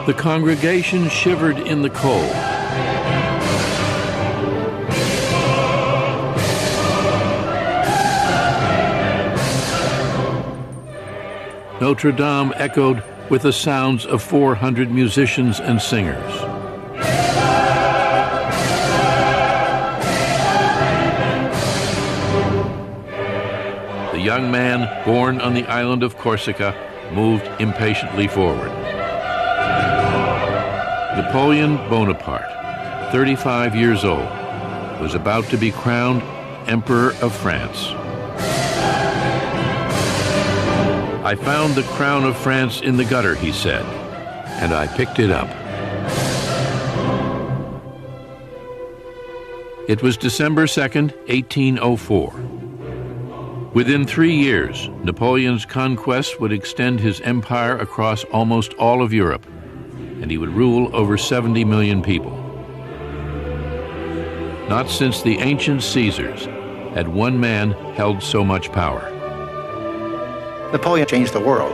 The congregation shivered in the cold. Notre Dame echoed with the sounds of 400 musicians and singers. The young man, born on the island of Corsica, moved impatiently forward. Napoleon Bonaparte, 35 years old, was about to be crowned Emperor of France. "I found the crown of France in the gutter," he said, "and I picked it up." It was December 2nd, 1804. Within 3 years, Napoleon's conquest would extend his empire across almost all of Europe, and he would rule over 70 million people. Not since the ancient Caesars had one man held so much power. Napoleon changed the world.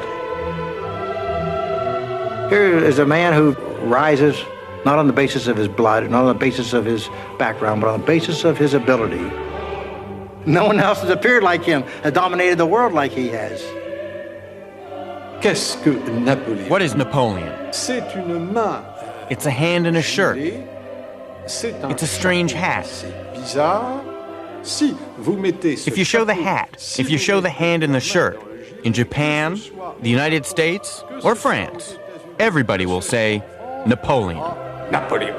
Here is a man who rises not on the basis of his blood, not on the basis of his background, but on the basis of his ability. No one else has appeared like him, has dominated the world like he has. Qu'est-ce que Napoléon? What is Napoleon? C'est une main. It's a hand in a shirt. C'est un It's a strange hat. C'est bizarre. Si vous mettez ce If you show the chapeau, hat, si if you vous show the mettez hand in the la shirt, origine, in Japan, the United States, or France, everybody will say Napoleon. Napoléon.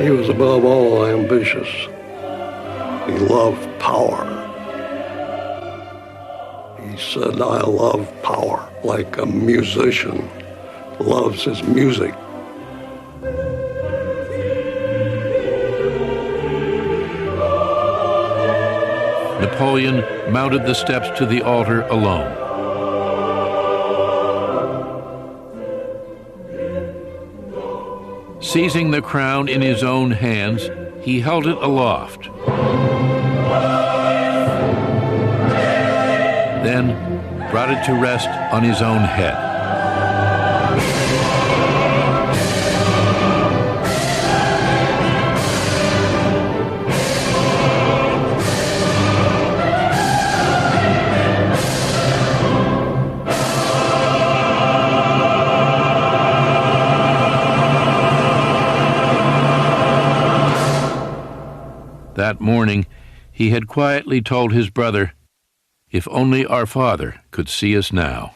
He was above all ambitious. He loved power. He said, "I love power," like a musician loves his music. Napoleon mounted the steps to the altar alone. Seizing the crown in his own hands, he held it aloft. Then brought it to rest on his own head. That morning, he had quietly told his brother, "If only our father could see us now."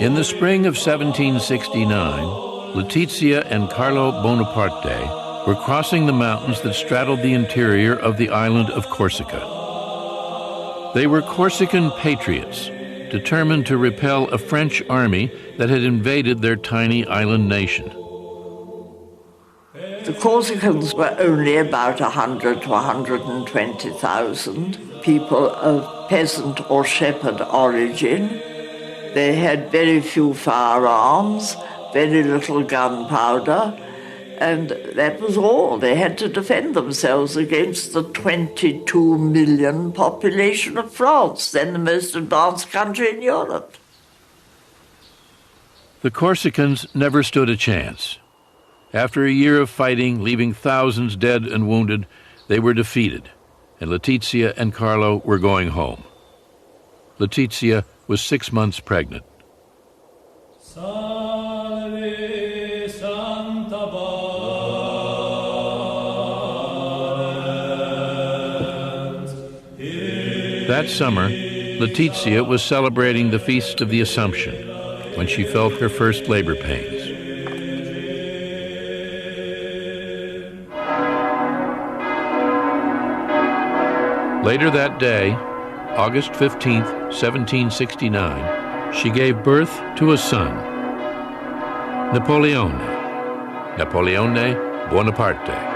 In the spring of 1769, Letizia and Carlo Bonaparte were crossing the mountains that straddled the interior of the island of Corsica. They were Corsican patriots, determined to repel a French army that had invaded their tiny island nation. The Corsicans were only about 100 to 120,000 people of peasant or shepherd origin. They had very few firearms, very little gunpowder, and that was all. They had to defend themselves against the 22 million population of France, then the most advanced country in Europe. The Corsicans never stood a chance. After a year of fighting, leaving thousands dead and wounded, they were defeated, and Letizia and Carlo were going home. Letizia was 6 months pregnant. That summer, Letizia was celebrating the Feast of the Assumption when she felt her first labor pains. Later that day, August 15, 1769, she gave birth to a son, Napoleon Bonaparte.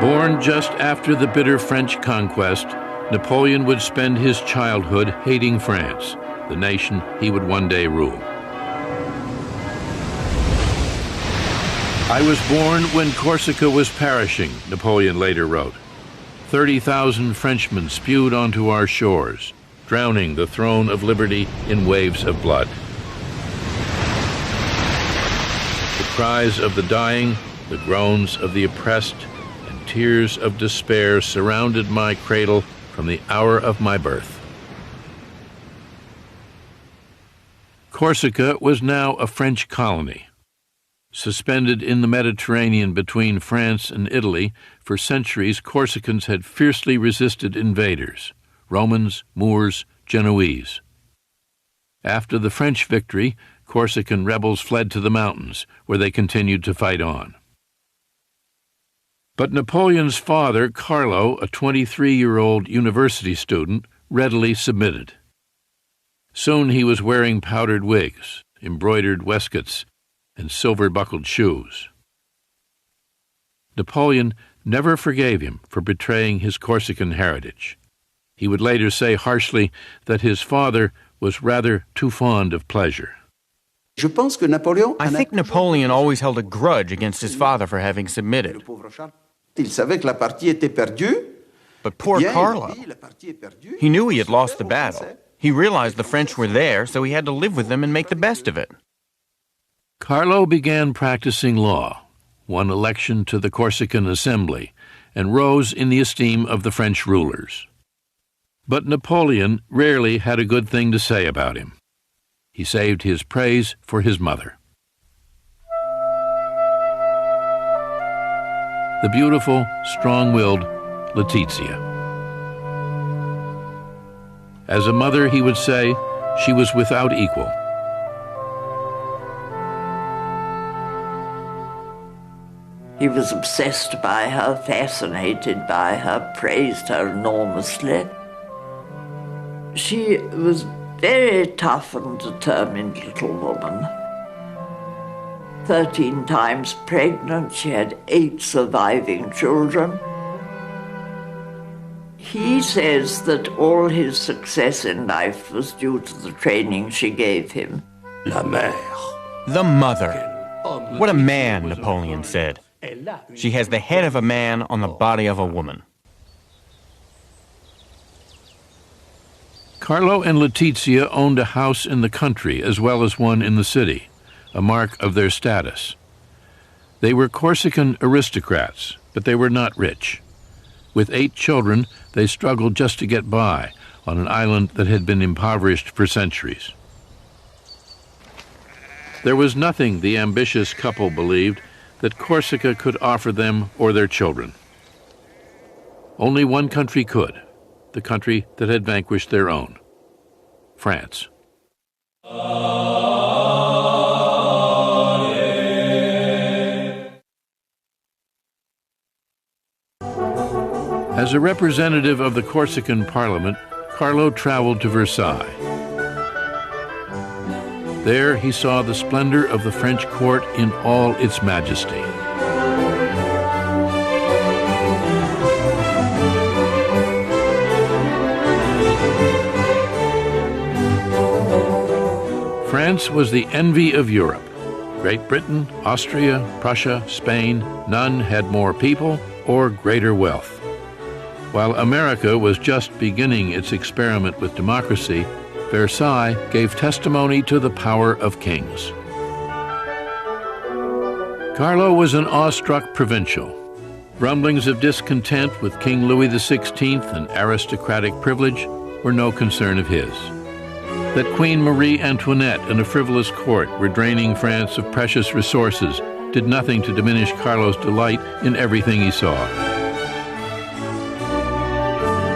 Born just after the bitter French conquest, Napoleon would spend his childhood hating France, the nation he would one day rule. "I was born when Corsica was perishing," Napoleon later wrote. 30,000 Frenchmen spewed onto our shores, drowning the throne of liberty in waves of blood. The cries of the dying, the groans of the oppressed, and tears of despair surrounded my cradle from the hour of my birth. Corsica was now a French colony. Suspended in the Mediterranean between France and Italy, for centuries Corsicans had fiercely resisted invaders, Romans, Moors, Genoese. After the French victory, Corsican rebels fled to the mountains, where they continued to fight on. But Napoleon's father, Carlo, a 23-year-old university student, readily submitted. Soon he was wearing powdered wigs, embroidered waistcoats, and silver-buckled shoes. Napoleon never forgave him for betraying his Corsican heritage. He would later say harshly that his father was rather too fond of pleasure. I think Napoleon always held a grudge against his father for having submitted. But poor Carlo, he knew he had lost the battle. He realized the French were there, so he had to live with them and make the best of it. Carlo began practicing law, won election to the Corsican Assembly, and rose in the esteem of the French rulers. But Napoleon rarely had a good thing to say about him. He saved his praise for his mother. The beautiful, strong-willed Letizia. As a mother, he would say, she was without equal. He was obsessed by her, fascinated by her, praised her enormously. She was a very tough and determined little woman. 13 times pregnant, she had 8 surviving children. He says that all his success in life was due to the training she gave him. La mère. The mother. What a man, Napoleon said. She has the head of a man on the body of a woman. Carlo and Letizia owned a house in the country as well as one in the city, a mark of their status. They were Corsican aristocrats, but they were not rich. With 8 children, they struggled just to get by on an island that had been impoverished for centuries. There was nothing, the ambitious couple believed, that Corsica could offer them or their children. Only one country could, the country that had vanquished their own, France. As a representative of the Corsican Parliament, Carlo traveled to Versailles. There he saw the splendor of the French court in all its majesty. France was the envy of Europe. Great Britain, Austria, Prussia, Spain, none had more people or greater wealth. While America was just beginning its experiment with democracy, Versailles gave testimony to the power of kings. Carlo was an awestruck provincial. Rumblings of discontent with King Louis XVI and aristocratic privilege were no concern of his. That Queen Marie Antoinette and a frivolous court were draining France of precious resources did nothing to diminish Carlo's delight in everything he saw.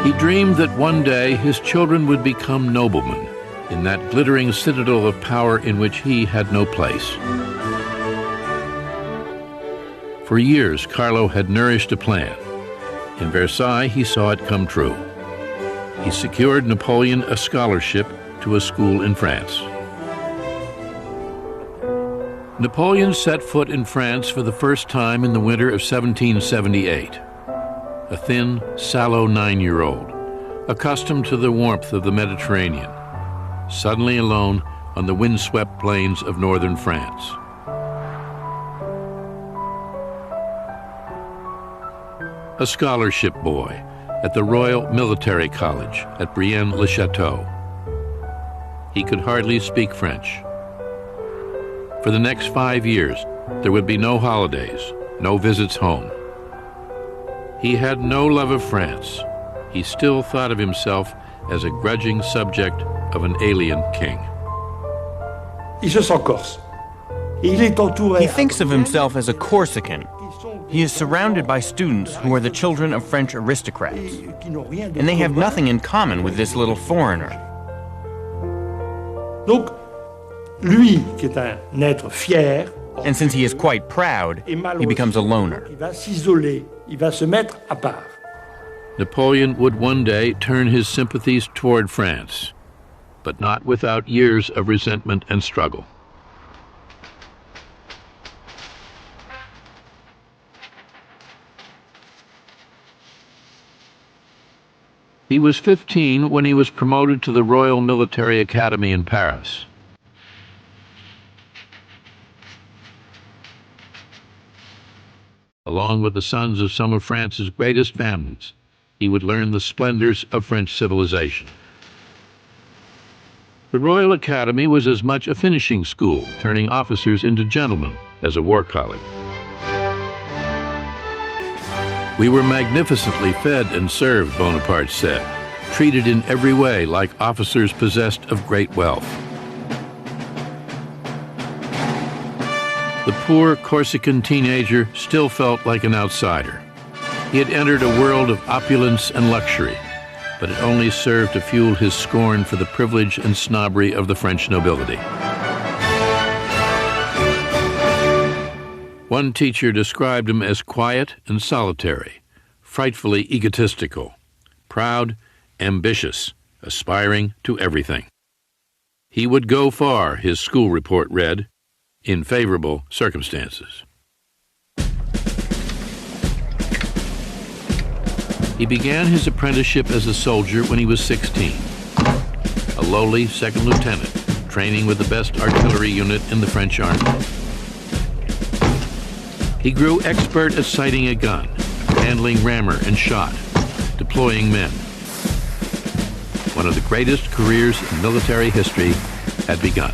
He dreamed that one day his children would become noblemen in that glittering citadel of power in which he had no place. For years, Carlo had nourished a plan. In Versailles, he saw it come true. He secured Napoleon a scholarship to a school in France. Napoleon set foot in France for the first time in the winter of 1778. A thin, sallow 9-year-old, accustomed to the warmth of the Mediterranean, suddenly alone on the windswept plains of northern France. A scholarship boy at the Royal Military College at Brienne-le-Château. He could hardly speak French. For the next 5 years, there would be no holidays, no visits home. He had no love of France. He still thought of himself as a grudging subject of an alien king. Il se sent corse. Et il est entouré. He thinks of himself as a Corsican. He is surrounded by students who are the children of French aristocrats, and they have nothing in common with this little foreigner. Donc, lui, qui est un être fier, And since he is quite proud, he becomes a loner. il va s'isoler, il va se mettre à part. Napoleon would one day turn his sympathies toward France, but not without years of resentment and struggle. He was 15 when he was promoted to the Royal Military Academy in Paris. Along with the sons of some of France's greatest families, he would learn the splendors of French civilization. The Royal Academy was as much a finishing school, turning officers into gentlemen, as a war college. We were magnificently fed and served, Bonaparte said, treated in every way like officers possessed of great wealth. The poor Corsican teenager still felt like an outsider. He had entered a world of opulence and luxury, but it only served to fuel his scorn for the privilege and snobbery of the French nobility. One teacher described him as quiet and solitary, frightfully egotistical, proud, ambitious, aspiring to everything. He would go far, his school report read, in favorable circumstances. He began his apprenticeship as a soldier when he was 16, a lowly second lieutenant, training with the best artillery unit in the French army. He grew expert at sighting a gun, handling rammer and shot, deploying men. One of the greatest careers in military history had begun.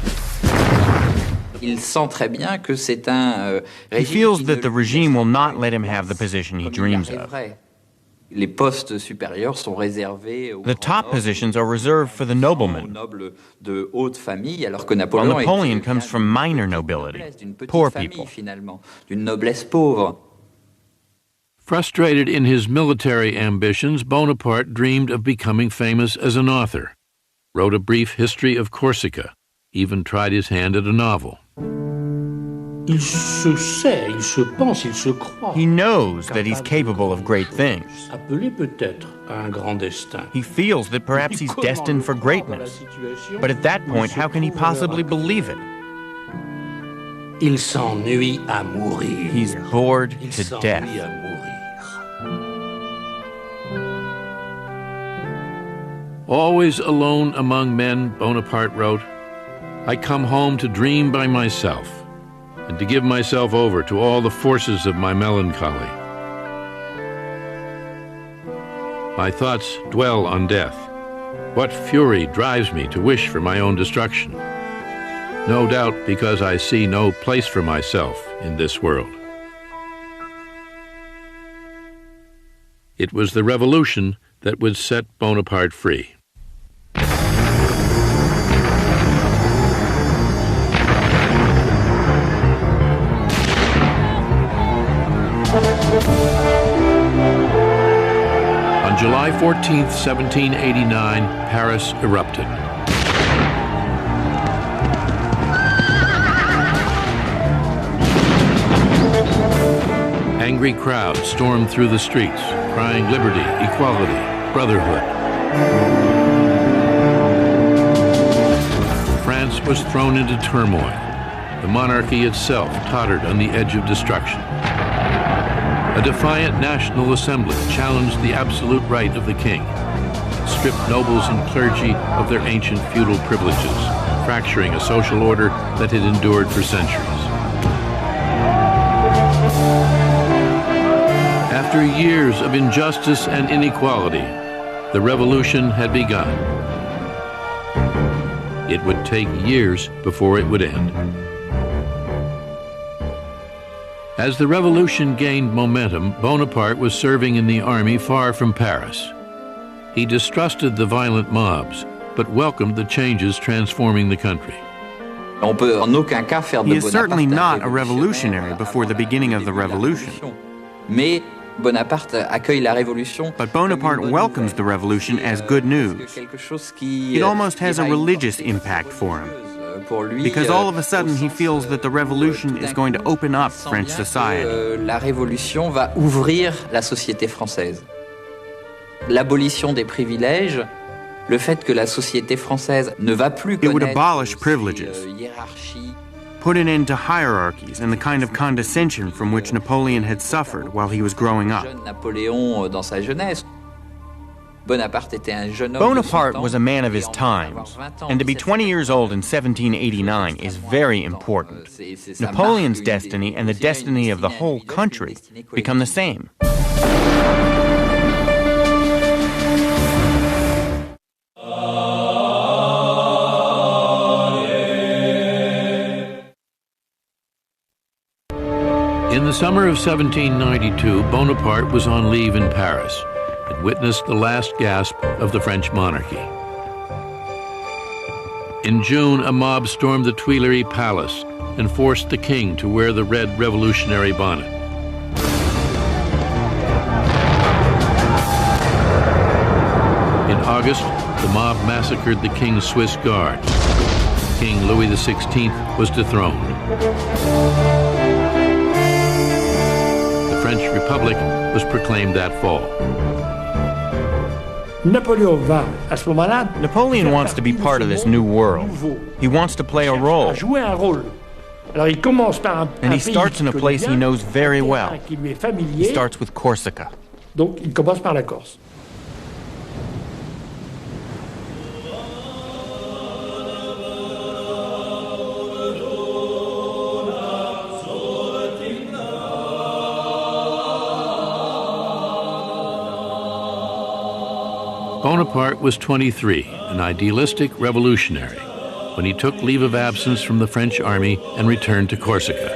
He feels that the regime will not let him have the position he dreams of. The top positions are reserved for the noblemen, while Napoleon comes from minor nobility, poor people. Frustrated in his military ambitions, Bonaparte dreamed of becoming famous as an author, wrote a brief history of Corsica, even tried his hand at a novel. Il se sait, il se pense, il se croit. He knows that he's capable of great things. Appelé peut-être à un grand destin. He feels that perhaps he's destined for greatness. But at that point, how can he possibly believe it? Il s'ennuie à mourir. He's bored to death. À mourir. Always alone among men, Bonaparte wrote, I come home to dream by myself, and to give myself over to all the forces of my melancholy. My thoughts dwell on death. What fury drives me to wish for my own destruction? No doubt because I see no place for myself in this world. It was the revolution that would set Bonaparte free. On July 14th, 1789, Paris erupted. Angry crowds stormed through the streets, crying liberty, equality, brotherhood. France was thrown into turmoil. The monarchy itself tottered on the edge of destruction. A defiant National Assembly challenged the absolute right of the king, stripped nobles and clergy of their ancient feudal privileges, fracturing a social order that had endured for centuries. After years of injustice and inequality, the revolution had begun. It would take years before it would end. As the revolution gained momentum, Bonaparte was serving in the army far from Paris. He distrusted the violent mobs, but welcomed the changes transforming the country. He is certainly not a revolutionary before the beginning of the revolution. But Bonaparte welcomes the revolution as good news. It almost has a religious impact for him, because all of a sudden he feels that the revolution is going to open up French society. La révolution va ouvrir la société française. L'abolition des privilèges, le fait que la société française ne va plus It would connaître abolish privileges, hiérarchie, put an end to hierarchies and the kind of condescension from which Napoleon had suffered while he was growing up. jeune Napoléon dans sa jeunesse. Bonaparte était un jeune homme. Bonaparte was a man of his times, and to be 20 years old in 1789 is very important. Napoleon's destiny and the destiny of the whole country become the same. In the summer of 1792, Bonaparte was on leave in Paris and witnessed the last gasp of the French monarchy. In June, a mob stormed the Tuileries Palace and forced the king to wear the red revolutionary bonnet. In August, the mob massacred the king's Swiss guard. King Louis XVI was dethroned. The French Republic was proclaimed that fall. Napoleon wants to be part of this new world. He wants to play a role. And he starts in a place he knows very well. He starts with Corsica. Donc il commence par la Corse. Bonaparte was 23, an idealistic revolutionary, when he took leave of absence from the French army and returned to Corsica.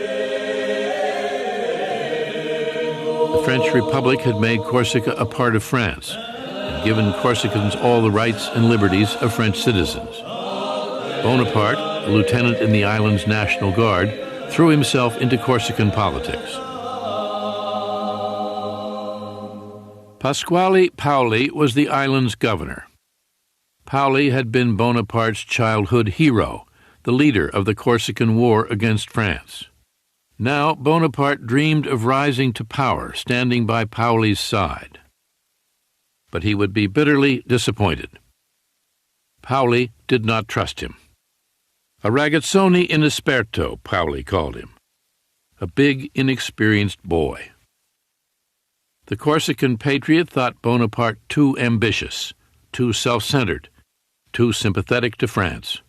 The French Republic had made Corsica a part of France and given Corsicans all the rights and liberties of French citizens. Bonaparte, a lieutenant in the island's National Guard, threw himself into Corsican politics. Pasquale Paoli was the island's governor. Paoli had been Bonaparte's childhood hero, the leader of the Corsican War against France. Now Bonaparte dreamed of rising to power, standing by Paoli's side. But he would be bitterly disappointed. Paoli did not trust him. A ragazzone inesperto, Paoli called him. A big, inexperienced boy. The Corsican patriot thought Bonaparte too ambitious, too self-centered, too sympathetic to France.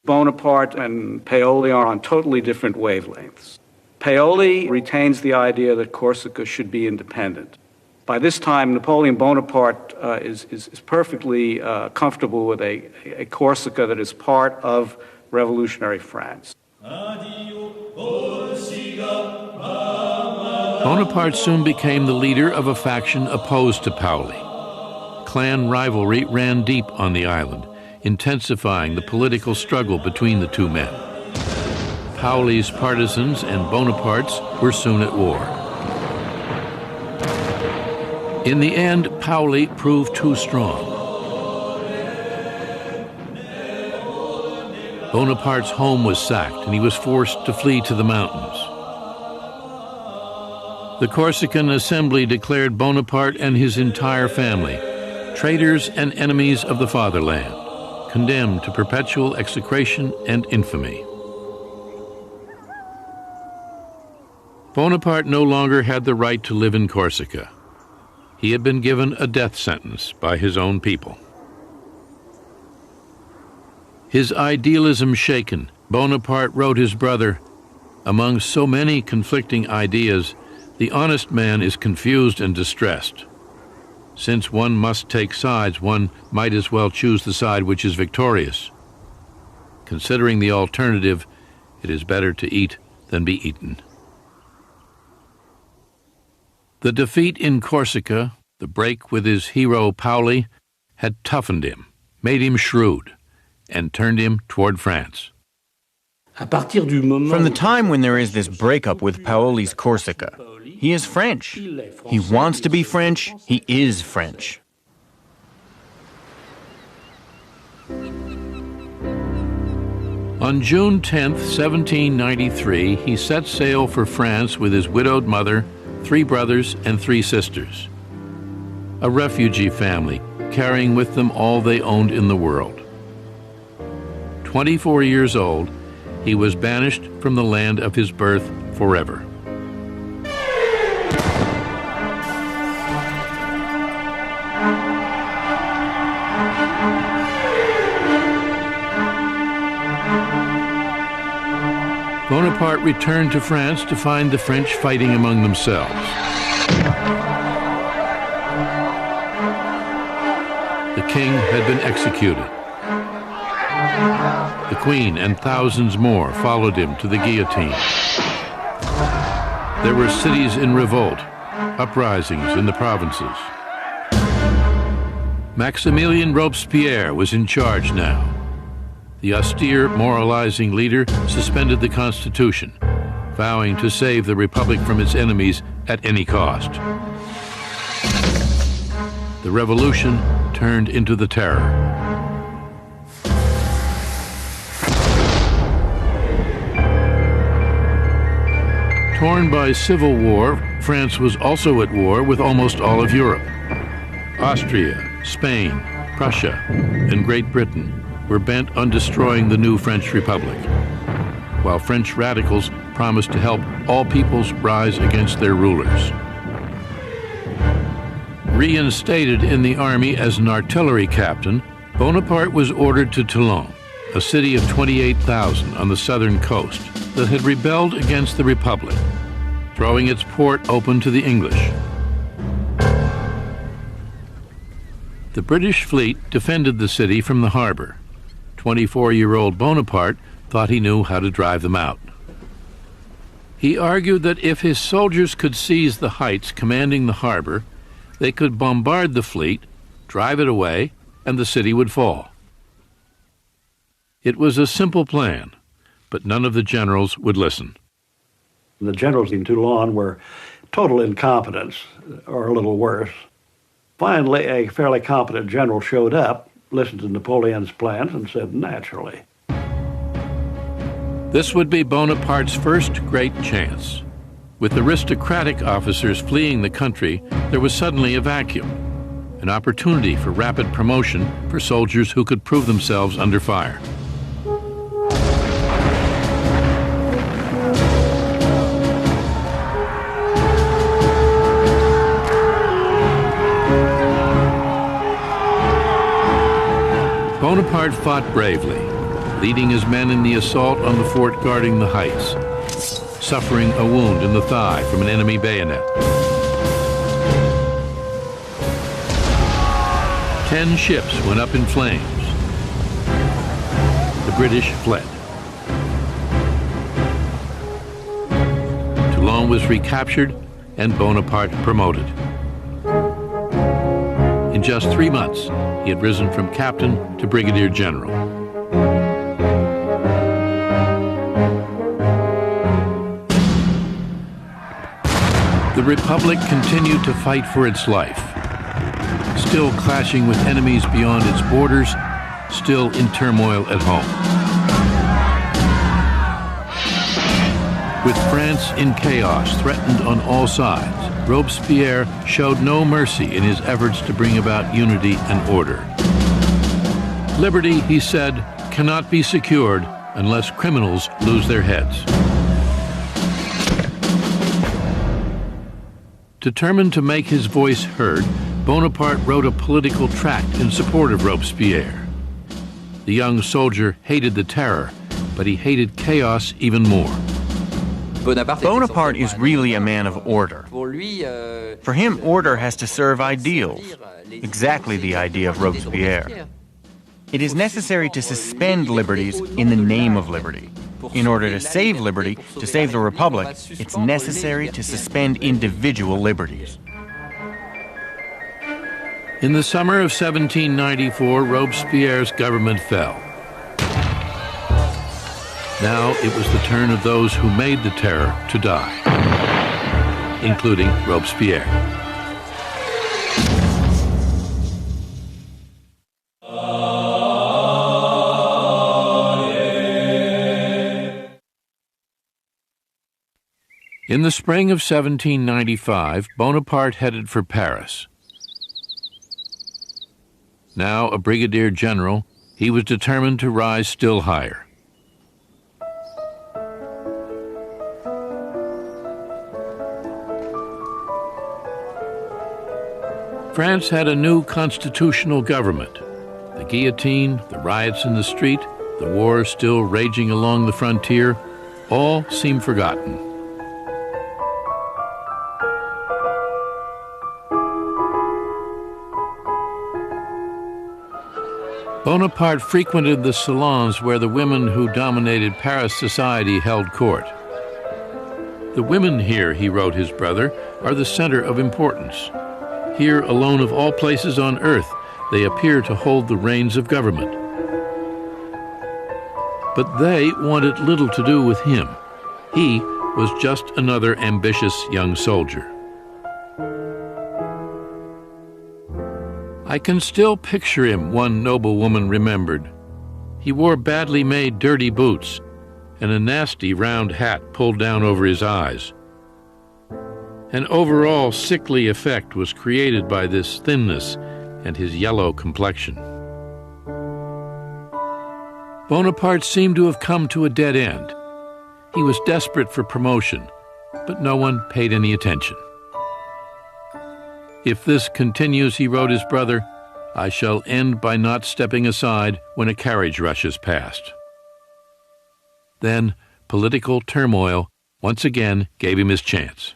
Bonaparte and Paoli are on totally different wavelengths. Paoli retains the idea that Corsica should be independent. By this time, Napoleon Bonaparte is perfectly comfortable with a Corsica that is part of revolutionary France. Bonaparte soon became the leader of a faction opposed to Paoli. Clan rivalry ran deep on the island, intensifying the political struggle between the two men. Paoli's partisans and Bonaparte's were soon at war. In the end, Paoli proved too strong. Bonaparte's home was sacked and he was forced to flee to the mountains. The Corsican Assembly declared Bonaparte and his entire family traitors and enemies of the fatherland, condemned to perpetual execration and infamy. Bonaparte no longer had the right to live in Corsica. He had been given a death sentence by his own people. His idealism shaken, Bonaparte wrote his brother, "Among so many conflicting ideas, the honest man is confused and distressed. Since one must take sides, one might as well choose the side which is victorious. Considering the alternative, it is better to eat than be eaten." The defeat in Corsica, the break with his hero Paoli, had toughened him, made him shrewd, and turned him toward France. From the time when there is this breakup with Paoli's Corsica, he is French. He wants to be French. He is French. On June 10, 1793, he set sail for France with his widowed mother, 3 brothers, and 3 sisters. A refugee family, carrying with them all they owned in the world. 24 years old, he was banished from the land of his birth forever. Bonaparte returned to France to find the French fighting among themselves. The king had been executed. The queen and thousands more followed him to the guillotine. There were cities in revolt, uprisings in the provinces. Maximilien Robespierre was in charge now. The austere, moralizing leader suspended the Constitution, vowing to save the Republic from its enemies at any cost. The revolution turned into the Terror. Torn by civil war, France was also at war with almost all of Europe. Austria, Spain, Prussia, and Great Britain were bent on destroying the new French Republic, while French radicals promised to help all peoples rise against their rulers. Reinstated in the army as an artillery captain, Bonaparte was ordered to Toulon, a city of 28,000 on the southern coast that had rebelled against the Republic, throwing its port open to the English. The British fleet defended the city from the harbor. 24-year-old Bonaparte thought he knew how to drive them out. He argued that if his soldiers could seize the heights commanding the harbor, they could bombard the fleet, drive it away, and the city would fall. It was a simple plan, but none of the generals would listen. The generals in Toulon were total incompetence, or a little worse. Finally, a fairly competent general showed up, listened to Napoleon's plans, and said, naturally. This would be Bonaparte's first great chance. With aristocratic officers fleeing the country, there was suddenly a vacuum, an opportunity for rapid promotion for soldiers who could prove themselves under fire. Bonaparte fought bravely, leading his men in the assault on the fort guarding the heights, suffering a wound in the thigh from an enemy bayonet. 10 ships went up in flames. The British fled. Toulon was recaptured and Bonaparte promoted. In just 3 months, he had risen from captain to brigadier general. The Republic continued to fight for its life, still clashing with enemies beyond its borders, still in turmoil at home. With France in chaos, threatened on all sides, Robespierre showed no mercy in his efforts to bring about unity and order. Liberty, he said, cannot be secured unless criminals lose their heads. Determined to make his voice heard, Bonaparte wrote a political tract in support of Robespierre. The young soldier hated the terror, but he hated chaos even more. Bonaparte is really a man of order. For him, order has to serve ideals, exactly the idea of Robespierre. It is necessary to suspend liberties in the name of liberty. In order to save liberty, to save the Republic, it's necessary to suspend individual liberties. In the summer of 1794, Robespierre's government fell. Now it was the turn of those who made the terror to die, including Robespierre. In the spring of 1795, Bonaparte headed for Paris. Now a brigadier general, he was determined to rise still higher. France had a new constitutional government. The guillotine, the riots in the street, the war still raging along the frontier, all seemed forgotten. Bonaparte frequented the salons where the women who dominated Paris society held court. The women here, he wrote his brother, are the center of importance. Here, alone of all places on earth, they appear to hold the reins of government. But they wanted little to do with him. He was just another ambitious young soldier. I can still picture him, one noblewoman remembered. He wore badly made dirty boots and a nasty round hat pulled down over his eyes. An overall sickly effect was created by this thinness and his yellow complexion. Bonaparte seemed to have come to a dead end. He was desperate for promotion, but no one paid any attention. If this continues, he wrote his brother, I shall end by not stepping aside when a carriage rushes past. Then political turmoil once again gave him his chance.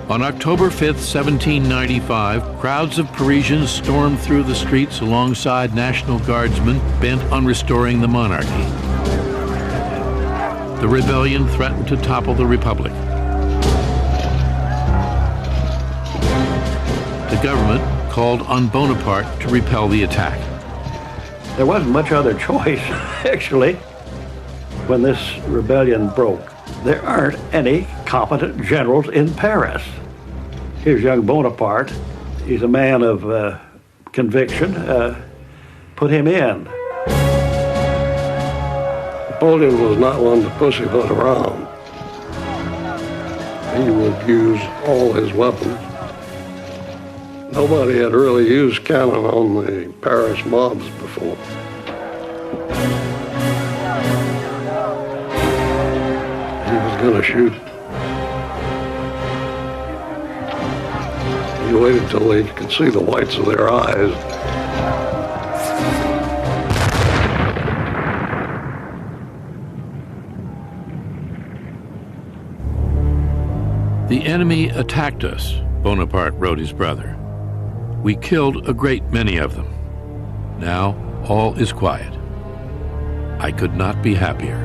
On October 5, 1795, crowds of Parisians stormed through the streets alongside National Guardsmen bent on restoring the monarchy. The rebellion threatened to topple the Republic. The government called on Bonaparte to repel the attack. There wasn't much other choice, actually, when this rebellion broke. There aren't any competent generals in Paris. Here's young Bonaparte. He's a man of conviction. Put him in. Napoleon was not one to pussyfoot around. He would use all his weapons. Nobody had really used cannon on the Paris mobs before. He was going to shoot. He waited till he could see the whites of their eyes. The enemy attacked us, Bonaparte wrote his brother. We killed a great many of them. Now all is quiet. I could not be happier.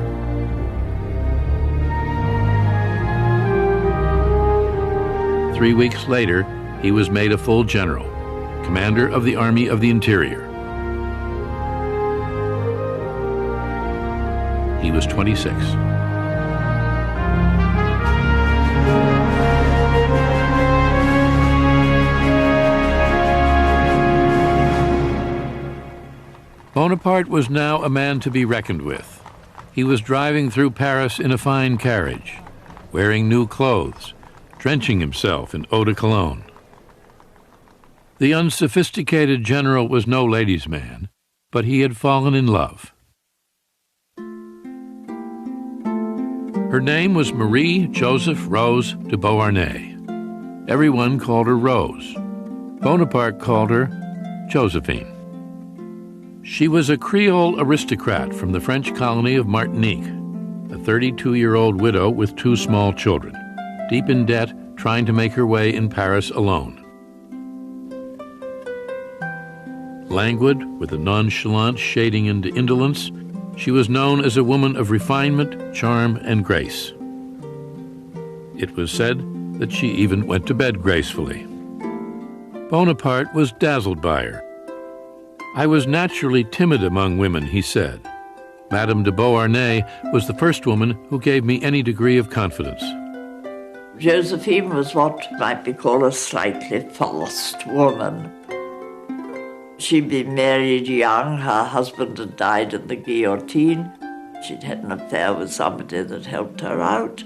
Three weeks later, he was made a full general, commander of the Army of the Interior. He was 26. Bonaparte was now a man to be reckoned with. He was driving through Paris in a fine carriage, wearing new clothes, drenching himself in eau de cologne. The unsophisticated general was no ladies' man, but he had fallen in love. Her name was Marie Joseph Rose de Beauharnais. Everyone called her Rose. Bonaparte called her Josephine. She was a Creole aristocrat from the French colony of Martinique, a 32-year-old widow with 2 small children, deep in debt, trying to make her way in Paris alone. Languid, with a nonchalant shading into indolence, she was known as a woman of refinement, charm, and grace. It was said that she even went to bed gracefully. Bonaparte was dazzled by her. "I was naturally timid among women," he said. Madame de Beauharnais was the first woman who gave me any degree of confidence. Josephine was what might be called a slightly forced woman. She'd been married young, her husband had died in the guillotine. She'd had an affair with somebody that helped her out,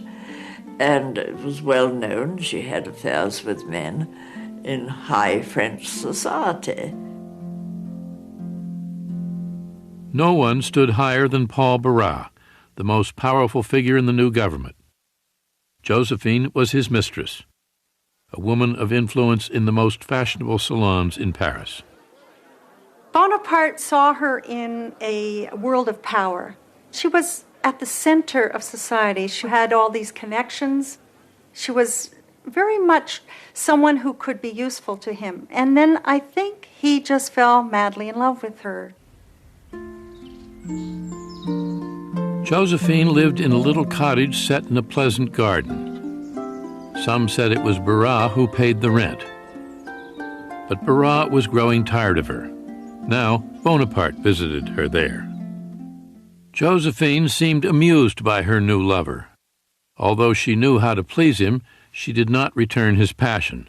and it was well known she had affairs with men in high French society. No one stood higher than Paul Barras, the most powerful figure in the new government. Josephine was his mistress, a woman of influence in the most fashionable salons in Paris. Bonaparte saw her in a world of power. She was at the center of society. She had all these connections. She was very much someone who could be useful to him. And then I think he just fell madly in love with her. Josephine lived in a little cottage set in a pleasant garden. Some said it was Barras who paid the rent. But Barras was growing tired of her. Now Bonaparte visited her there. Josephine seemed amused by her new lover. Although she knew how to please him, she did not return his passion.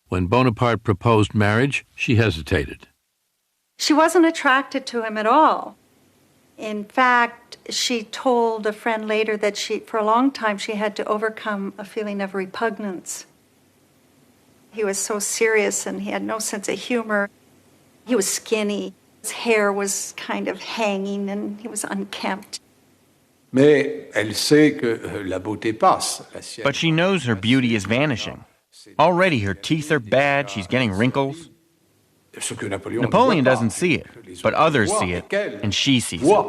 When Bonaparte proposed marriage, she hesitated. She wasn't attracted to him at all. In fact, she told a friend later that for a long time, she had to overcome a feeling of repugnance. He was so serious and he had no sense of humor. He was skinny. His hair was kind of hanging and he was unkempt. Mais elle sait que la beauté passe. But she knows her beauty is vanishing. Already her teeth are bad, she's getting wrinkles. Napoleon doesn't see it, but others see it, and she sees it.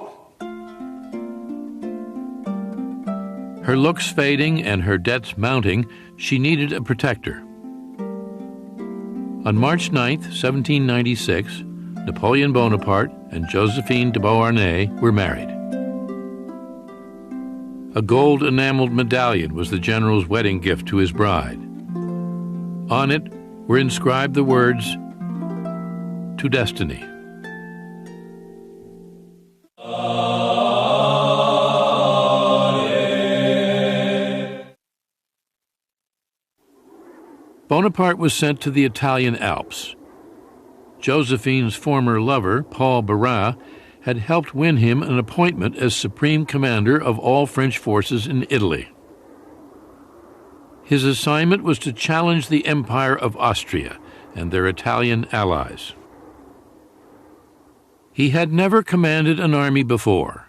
Her looks fading and her debts mounting, she needed a protector. On March 9, 1796, Napoleon Bonaparte and Josephine de Beauharnais were married. A gold enameled medallion was the general's wedding gift to his bride. On it were inscribed the words, "To Destiny." Bonaparte was sent to the Italian Alps. Josephine's former lover, Paul Barras, had helped win him an appointment as supreme commander of all French forces in Italy. His assignment was to challenge the Empire of Austria and their Italian allies. He had never commanded an army before.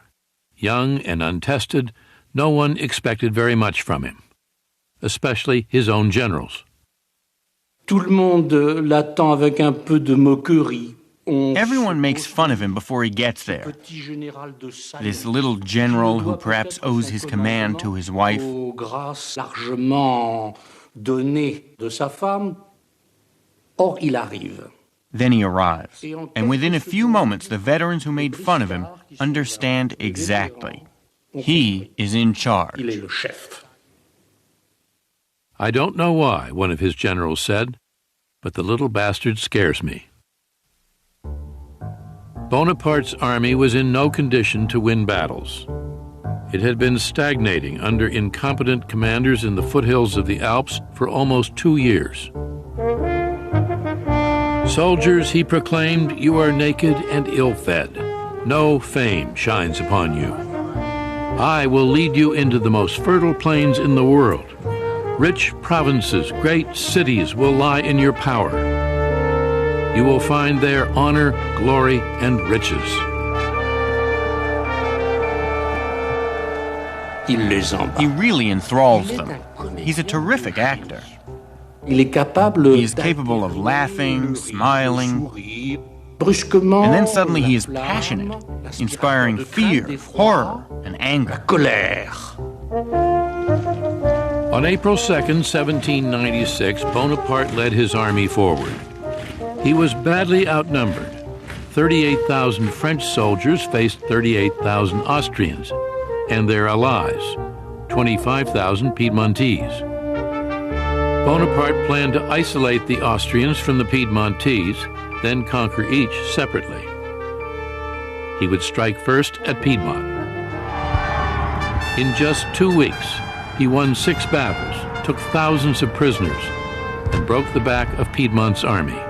Young and untested, no one expected very much from him, especially his own generals. Tout le monde l'attend avec un peu de moquerie. Everyone makes fun of him before he gets there. This little general who perhaps owes his command to his wife. Then he arrives, and within a few moments the veterans who made fun of him understand exactly. He is in charge. I don't know why, one of his generals said, but the little bastard scares me. Bonaparte's army was in no condition to win battles. It had been stagnating under incompetent commanders in the foothills of the Alps for almost 2 years. Soldiers, he proclaimed, you are naked and ill-fed. No fame shines upon you. I will lead you into the most fertile plains in the world. Rich provinces, great cities will lie in your power. You will find there honor, glory, and riches. He really enthralls them. He's a terrific actor. He is capable of laughing, smiling, and then suddenly he is passionate, inspiring fear, horror, and anger. On April 2nd, 1796, Bonaparte led his army forward. He was badly outnumbered. 38,000 French soldiers faced 38,000 Austrians and their allies, 25,000 Piedmontese. Bonaparte planned to isolate the Austrians from the Piedmontese, then conquer each separately. He would strike first at Piedmont. In just 2 weeks, he won 6 battles, took thousands of prisoners, and broke the back of Piedmont's army.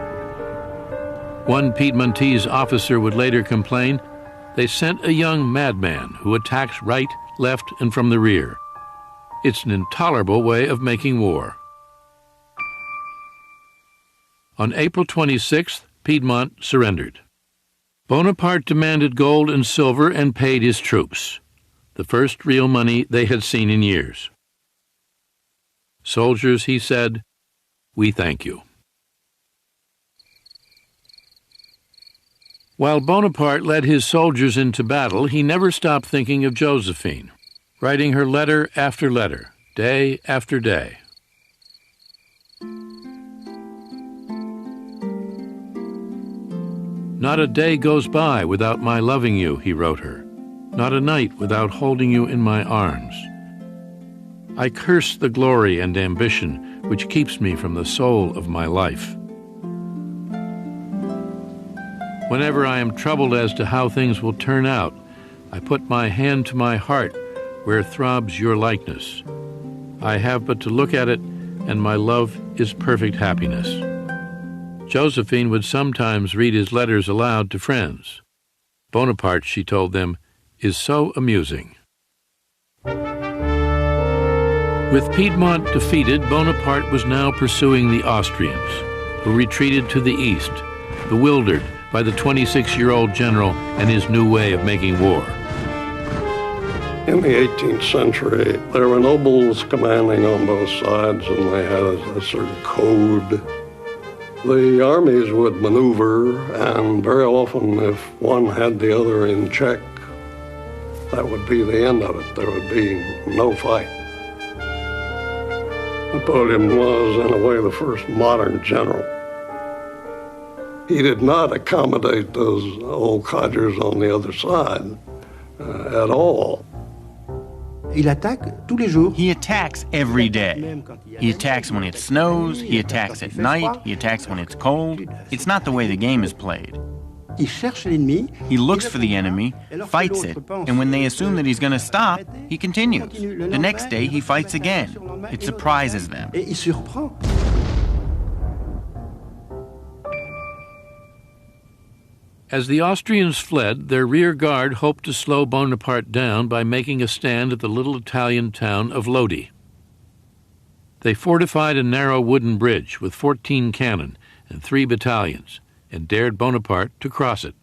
One Piedmontese officer would later complain, "They sent a young madman who attacks right, left, and from the rear. It's an intolerable way of making war." On April 26th, Piedmont surrendered. Bonaparte demanded gold and silver and paid his troops, the first real money they had seen in years. "Soldiers," he said, "we thank you." While Bonaparte led his soldiers into battle, he never stopped thinking of Josephine, writing her letter after letter, day after day. "Not a day goes by without my loving you," he wrote her. "Not a night without holding you in my arms. I curse the glory and ambition which keeps me from the soul of my life. Whenever I am troubled as to how things will turn out, I put my hand to my heart where throbs your likeness. I have but to look at it, and my love is perfect happiness." Josephine would sometimes read his letters aloud to friends. Bonaparte, she told them, is so amusing. With Piedmont defeated, Bonaparte was now pursuing the Austrians, who retreated to the east, bewildered by the 26-year-old general and his new way of making war. In the 18th century, there were nobles commanding on both sides, and they had a certain code. The armies would maneuver, and very often, if one had the other in check, that would be the end of it. There would be no fight. Napoleon was, in a way, the first modern general. He did not accommodate those old codgers on the other side at all. He attacks every day. He attacks when it snows, he attacks at night, he attacks when it's cold. It's not the way the game is played. He looks for the enemy, fights it, and when they assume that he's going to stop, he continues. The next day, he fights again. It surprises them. As the Austrians fled, their rear guard hoped to slow Bonaparte down by making a stand at the little Italian town of Lodi. They fortified a narrow wooden bridge with 14 cannon and 3 battalions and dared Bonaparte to cross it.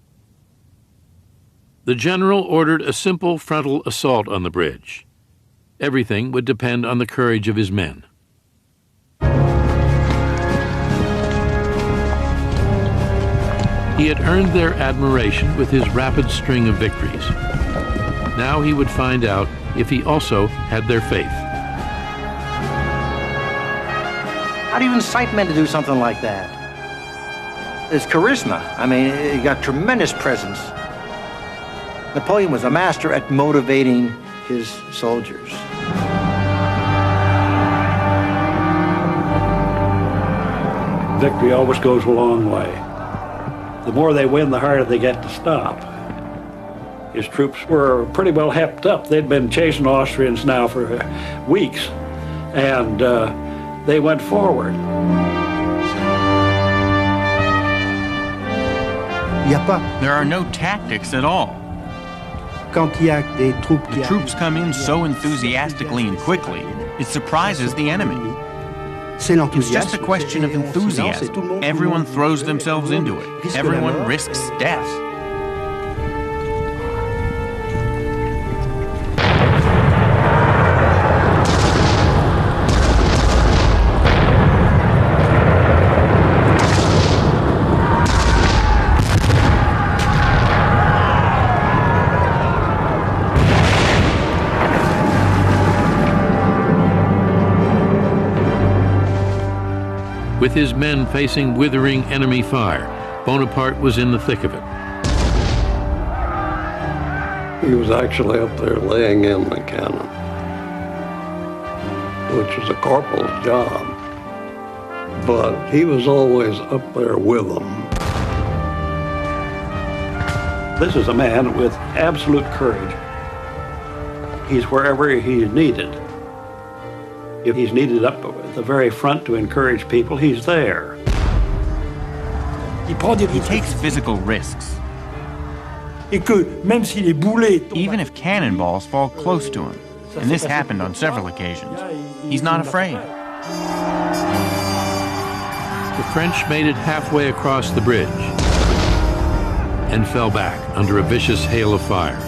The general ordered a simple frontal assault on the bridge. Everything would depend on the courage of his men. He had earned their admiration with his rapid string of victories. Now he would find out if he also had their faith. How do you incite men to do something like that? It's charisma. I mean, he got tremendous presence. Napoleon was a master at motivating his soldiers. Victory always goes a long way. The more they win, the harder they get to stop. His troops were pretty well hepped up. They'd been chasing Austrians now for weeks, and they went forward. There are no tactics at all. The troops come in so enthusiastically and quickly, it surprises the enemy. It's just a question of enthusiasm. Everyone throws themselves into it. Everyone risks death. With his men facing withering enemy fire, Bonaparte was in the thick of it. He was actually up there laying in the cannon, which was a corporal's job. But he was always up there with them. This is a man with absolute courage. He's wherever he's needed. If he's needed up at the very front to encourage people, he's there. He takes physical risks. Even if cannonballs fall close to him, and this happened on several occasions, he's not afraid. The French made it halfway across the bridge and fell back under a vicious hail of fire.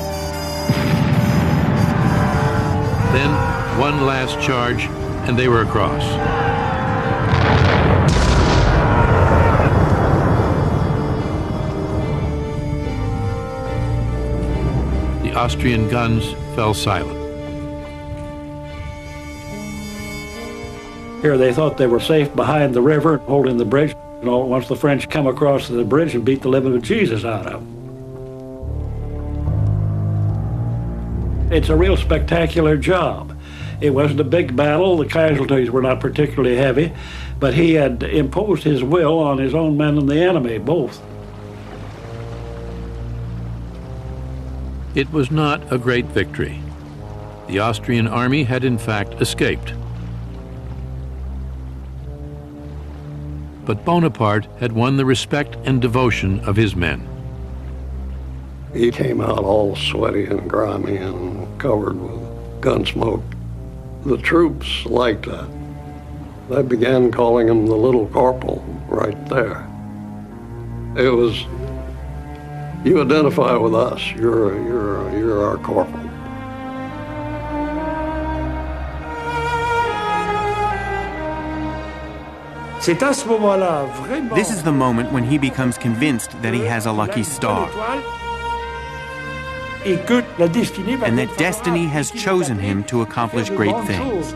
Then one last charge, and they were across. The Austrian guns fell silent. Here they thought they were safe behind the river, holding the bridge. Once the French come across the bridge and beat the living Jesus out of them. It's a real spectacular job. It wasn't a big battle. The casualties were not particularly heavy, but he had imposed his will on his own men and the enemy, both. It was not a great victory. The Austrian army had in fact escaped. But Bonaparte had won the respect and devotion of his men. He came out all sweaty and grimy and covered with gun smoke. The troops liked that. They began calling him the Little Corporal right there. It was, you identify with us, you're our corporal. This is the moment when he becomes convinced that he has a lucky star, and that destiny has chosen him to accomplish great things.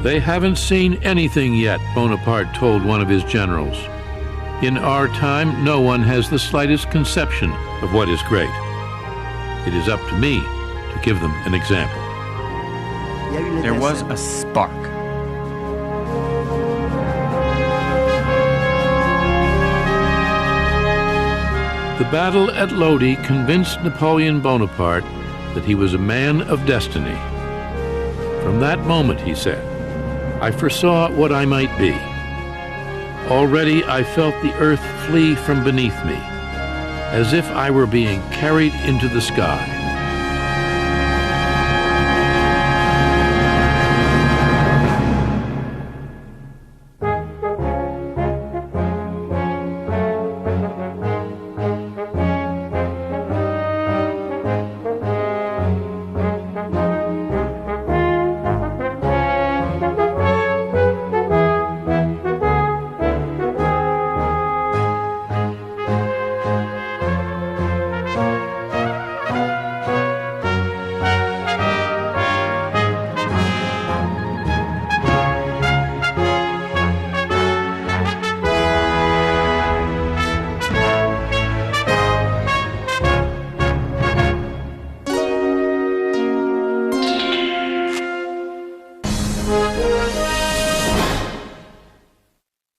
They haven't seen anything yet, Bonaparte told one of his generals. In our time, no one has the slightest conception of what is great. It is up to me to give them an example. There was a spark. The battle at Lodi convinced Napoleon Bonaparte that he was a man of destiny. From that moment, he said, I foresaw what I might be. Already I felt the earth flee from beneath me, as if I were being carried into the sky.